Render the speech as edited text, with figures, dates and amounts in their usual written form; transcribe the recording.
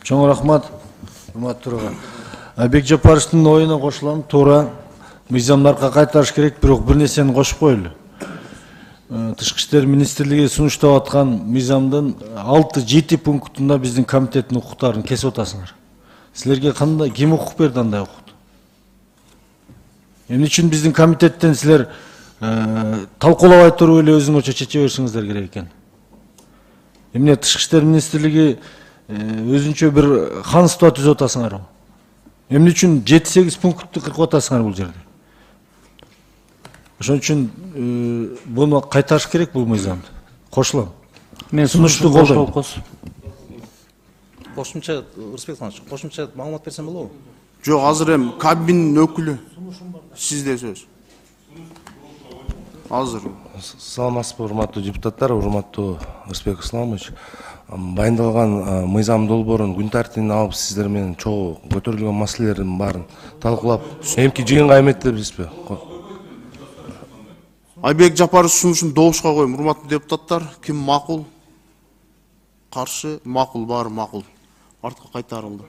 Чоң рахмат, урматтуу төрага. Айбек Жапаровдун оюна кошулам, туура. Мыйзамдарга кайтарыш керек, бирок бир нерсени кошуп коелу. Тышкы иштер министрлиги сунуштап аткан мыйзамдын 6-7 пунктунда биздин комитеттин укуктарын кесип атасыңар. Силерге кандай ким укук берди андай укукту? Эмне үчүн биздин комитеттен силер талкуулабай туруп эле өзүңөрчө чече берсиңиздер керек экен? Эмне тышкы иштер министрлиги өзүнчө бир ханство түзүп атасыңар? Эмне үчүн 7-8 пунктту кыркып атасыңар бул жерде? Ошон үчүн буну кайтарыш керек бул мыйзамды. Кошулам. Мен сунушту колдойм. Кошумча, Рысбек Иванович, кошумча маалымат берсем болобу? Жок, азыр эми кабиннин өкүлү сизде сөз. Азыр. Саламатсызбы, урматтуу депутаттар, урматтуу Рысбек Исламович. Байындалган мыйзам долбоорун күн тартибине алып сиздер менен чогуу көтөрүлгөн маселелердин баарын талкуулап, эмки жыйынга эметебизби? Айбек Жапаров сунушун добушка коюм, урматтуу депутаттар. Ким макул? Каршы? Макул, баары макул. Артка кайтарылды.